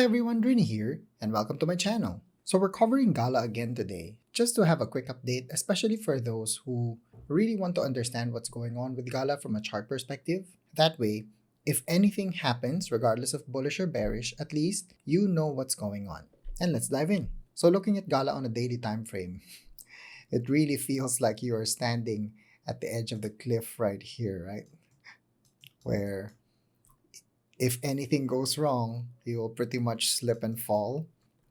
Hi everyone, Rini here, and welcome to my channel. So we're covering Gala again today, just to have a quick update, especially for those who really want to understand what's going on with Gala from a chart perspective. That way, if anything happens, regardless of bullish or bearish, at least you know what's going on. And let's dive in. So looking at Gala on a daily time frame, it really feels like you are standing at the edge of the cliff right here, right? Where if anything goes wrong, you will pretty much slip and fall.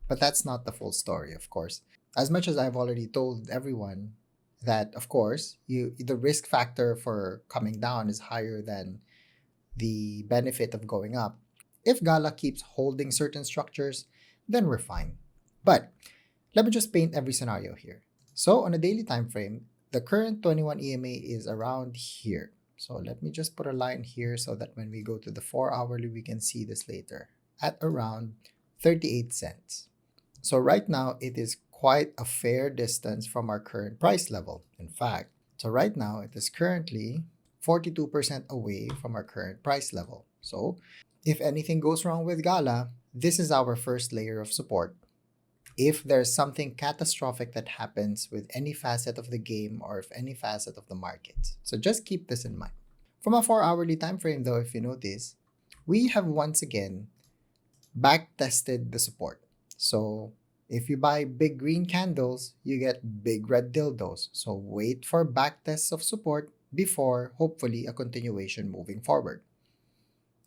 But that's not the full story, of course. As much as I've already told everyone that, of course, the risk factor for coming down is higher than the benefit of going up. If Gala keeps holding certain structures, then we're fine. But let me just paint every scenario here. So on a daily time frame, the current 21 EMA is around here. So let me just put a line here so that when we go to the 4 hourly, we can see this later at around 38 cents. So right now, it is quite a fair distance from our current price level. In fact, so right now, it is currently 42% away from our current price level. So if anything goes wrong with Gala, this is our first layer of support. If there's something catastrophic that happens with any facet of the game or if any facet of the market. So just keep this in mind. From a 4 hourly time frame though, if you notice, we have once again back tested the support. So if you buy big green candles, you get big red dildos. So wait for back tests of support before hopefully a continuation moving forward.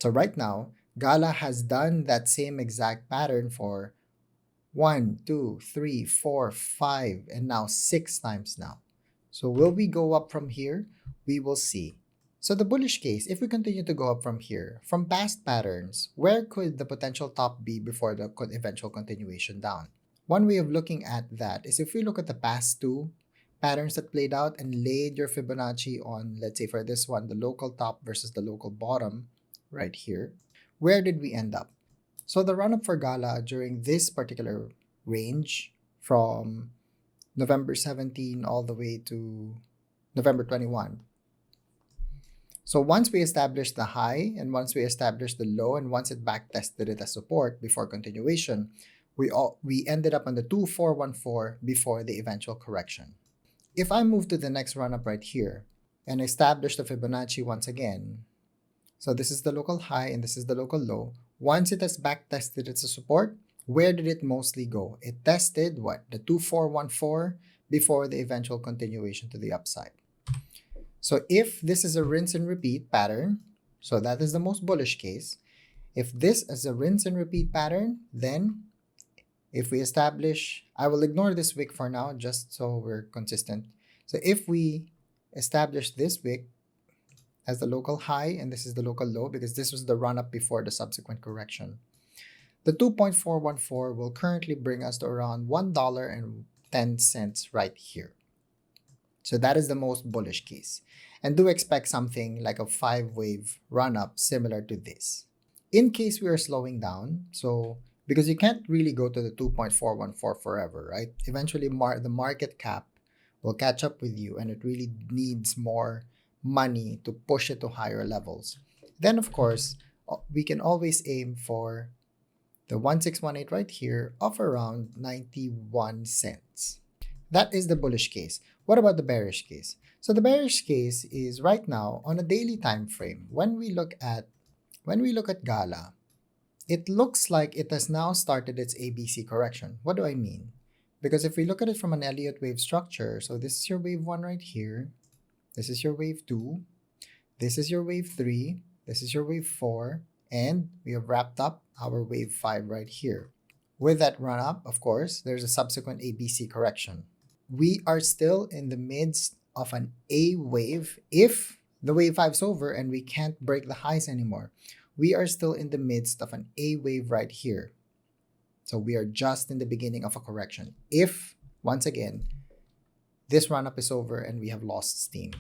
So right now, Gala has done that same exact pattern for 1, 2, 3, 4, 5, and now 6 times now. So will we go up from here? We will see. So the bullish case, if we continue to go up from here, from past patterns, where could the potential top be before the eventual continuation down? One way of looking at that is if we look at the past two patterns that played out and laid your Fibonacci on, let's say for this one, the local top versus the local bottom right here, where did we end up? So the run-up for Gala during this particular range from November 17 all the way to November 21. So once we established the high and once we established the low and once it back tested it as support before continuation, we ended up on the 2414 before the eventual correction. If I move to the next run-up right here and establish the Fibonacci once again, so this is the local high and this is the local low. Once it has back tested its support, where did it mostly go? It tested what? The 2414 before the eventual continuation to the upside. So if this is a rinse and repeat pattern, so that is the most bullish case. If this is a rinse and repeat pattern, then if we establish, I will ignore this wick for now just so we're consistent. So if we establish this wick as the local high and this is the local low because this was the run up before the subsequent correction, the 2.414 will currently bring us to around $1.10 right here. So that is the most bullish case. And do expect something like a 5-wave run up similar to this. In case we are slowing down, so because you can't really go to the 2.414 forever, right? Eventually the market cap will catch up with you and it really needs more money to push it to higher levels. Then of course, we can always aim for the 1618 right here of around 91 cents. That is the bullish case. What about the bearish case? So the bearish case is right now on a daily time frame. When we look at Gala, it looks like it has now started its ABC correction. What do I mean? Because if we look at it from an Elliott wave structure, so this is your wave 1 right here. This is your wave 2. This is your wave 3. This is your wave 4. And we have wrapped up our wave 5 right here. With that run up, of course, there's a subsequent ABC correction. We are still in the midst of an A wave. If the wave 5 is over and we can't break the highs anymore, we are still in the midst of an A wave right here. So we are just in the beginning of a correction. If, once again, this run up is over and we have lost steam.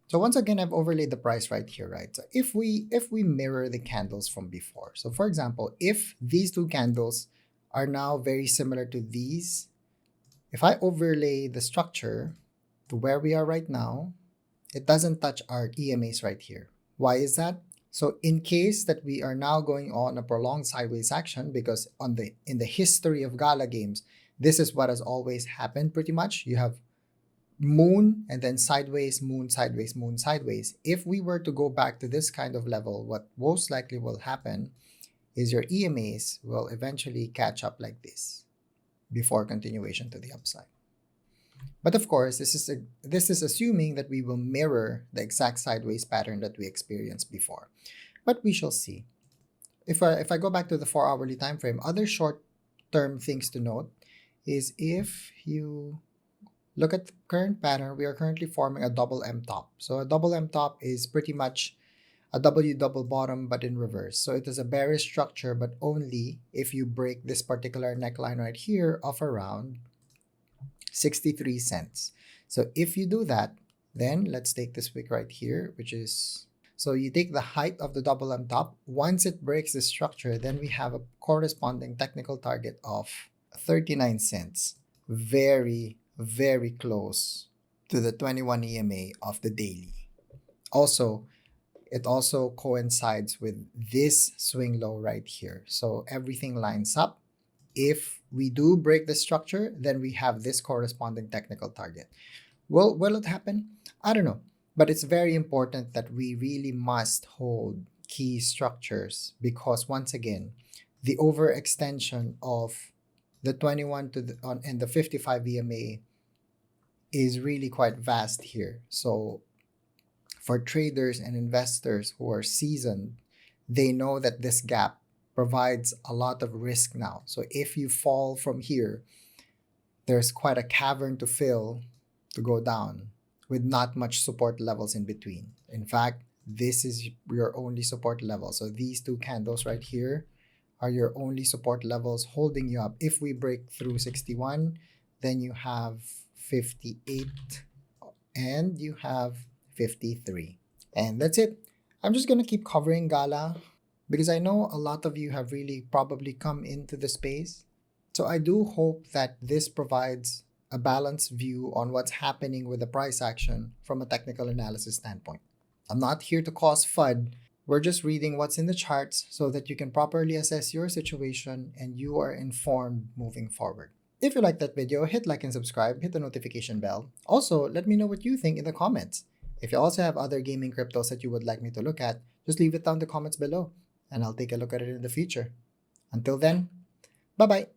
So once again, I've overlaid the price right here, right? So if we mirror the candles from before, so for example, if these two candles are now very similar to these, if I overlay the structure to where we are right now, it doesn't touch our EMAs right here. Why is that? So in case that we are now going on a prolonged sideways action, because in the history of Gala games, this is what has always happened pretty much. You have moon and then sideways, moon, sideways, moon, sideways. If we were to go back to this kind of level, what most likely will happen is your EMAs will eventually catch up like this before continuation to the upside. But of course, this is assuming that we will mirror the exact sideways pattern that we experienced before. But we shall see. If I go back to the 4-hourly time frame, other short-term things to note is if you look at the current pattern, we are currently forming a double M top. So a double M top is pretty much a W double bottom but in reverse. So it is a bearish structure, but only if you break this particular neckline right here of around 63 cents. So if you do that, then let's take this wick right here, which is, so you take the height of the double M top. Once it breaks the structure, then we have a corresponding technical target of 39 cents. Very, very close to the 21 EMA of the daily. Also, it also coincides with this swing low right here. So everything lines up. If we do break the structure, then we have this corresponding technical target. Will it happen? I don't know. But it's very important that we really must hold key structures, because once again, the overextension of the 21 to and the 55 EMA is really quite vast here. So for traders and investors who are seasoned, they know that this gap provides a lot of risk now. So if you fall from here, there's quite a cavern to fill to go down with not much support levels in between. In fact, this is your only support level. So these two candles right here are your only support levels holding you up. If we break through 61, then you have 58 and you have 53. And that's it. I'm just going to keep covering Gala because I know a lot of you have really probably come into the space. So I do hope that this provides a balanced view on what's happening with the price action from a technical analysis standpoint. I'm not here to cause FUD. We're just reading what's in the charts so that you can properly assess your situation and you are informed moving forward. If you like that video, hit like and subscribe, hit the notification bell. Also, let me know what you think in the comments. If you also have other gaming cryptos that you would like me to look at, just leave it down in the comments below and I'll take a look at it in the future. Until then, bye-bye.